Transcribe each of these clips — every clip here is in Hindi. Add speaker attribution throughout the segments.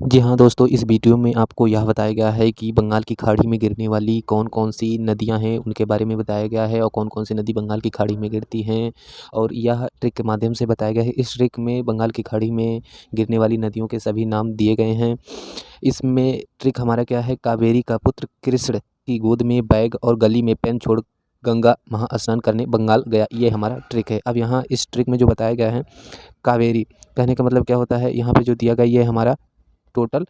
Speaker 1: जी हाँ दोस्तों, इस वीडियो में आपको यह बताया गया है कि बंगाल की खाड़ी में गिरने वाली कौन-कौन सी नदियाँ हैं, उनके बारे में बताया गया है और कौन-कौन सी नदी बंगाल की खाड़ी में गिरती हैं और यह ट्रिक के माध्यम से बताया गया है। इस ट्रिक में बंगाल की खाड़ी में गिरने वाली नदियों के सभी नाम दिए गए हैं। इसमें ट्रिक हमारा क्या है, कावेरी का पुत्र कृष्ण की गोद में बैग और गली में पेन छोड़ गंगा महास्नान करने बंगाल गया। ये हमारा ट्रिक है। अब यहाँ इस ट्रिक में जो बताया गया है, कावेरी कहने का मतलब क्या होता है, यहाँ पे जो दिया गया ये हमारा टोटल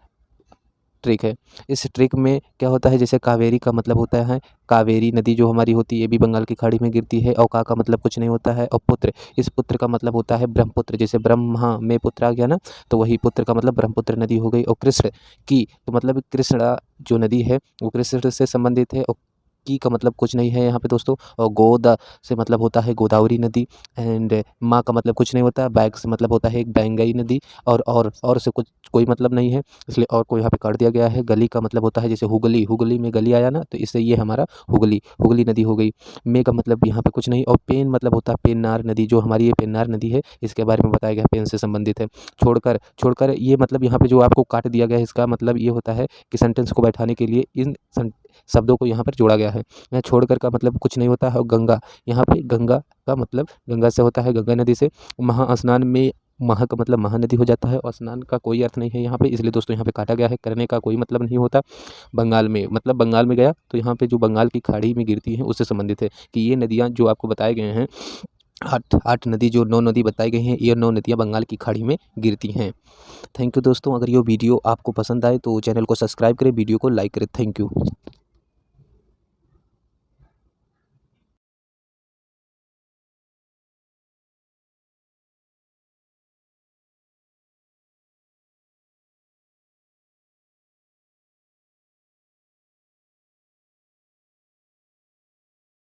Speaker 1: ट्रिक है। इस ट्रिक में क्या होता है, जैसे कावेरी का मतलब होता है कावेरी नदी जो हमारी होती है, ये भी बंगाल की खाड़ी में गिरती है और का मतलब कुछ नहीं होता है और पुत्र, इस पुत्र का मतलब होता है ब्रह्मपुत्र। जैसे ब्रह्मा में पुत्र आ गया ना, तो वही पुत्र का मतलब ब्रह्मपुत्र नदी हो गई। और कृष्ण की तो मतलब कृष्णा जो नदी है वो कृष्ण से संबंधित है और की का मतलब कुछ नहीं है यहाँ पे दोस्तों। और गोदा से मतलब होता है गोदावरी नदी। एंड माँ का मतलब कुछ नहीं होता। बैग से मतलब होता है एक बैंगई नदी। और से कुछ कोई मतलब नहीं है, इसलिए और को यहाँ पे काट दिया गया है। गली का मतलब होता है जैसे हुगली, हुगली में गली आया ना, तो इससे ये हमारा हुगली, हुगली नदी हो गई। में का मतलब यहाँ पे कुछ नहीं। और पेन मतलब होता है पेन्नार नदी, जो हमारी ये पेन्नार नदी है इसके बारे में बताया गया है, पेन से संबंधित है। छोड़कर, छोड़कर ये मतलब यहाँ पे जो आपको काट दिया गया है, इसका मतलब ये होता है कि सेंटेंस को बैठाने के लिए इन शब्दों को यहाँ पर जोड़ा गया है। यहाँ छोड़कर का मतलब कुछ नहीं होता है। और गंगा, यहाँ पे गंगा का मतलब गंगा से होता है, गंगा नदी से। महास्नान में महा का मतलब महानदी हो जाता है और स्नान का कोई अर्थ नहीं है यहाँ पे, इसलिए दोस्तों यहाँ पे काटा गया है। करने का कोई मतलब नहीं होता। बंगाल में मतलब बंगाल में गया तो यहाँ पे जो बंगाल की खाड़ी में गिरती हैं उससे संबंधित है कि ये नदियाँ जो आपको बताए गए हैं, आठ आठ नदी, जो 9 नदी बताई गई हैं, ये 9 नदियाँ बंगाल की खाड़ी में गिरती हैं। थैंक यू दोस्तों। अगर ये वीडियो आपको पसंद आए तो चैनल को सब्सक्राइब करें, वीडियो को लाइक करें। Thank you.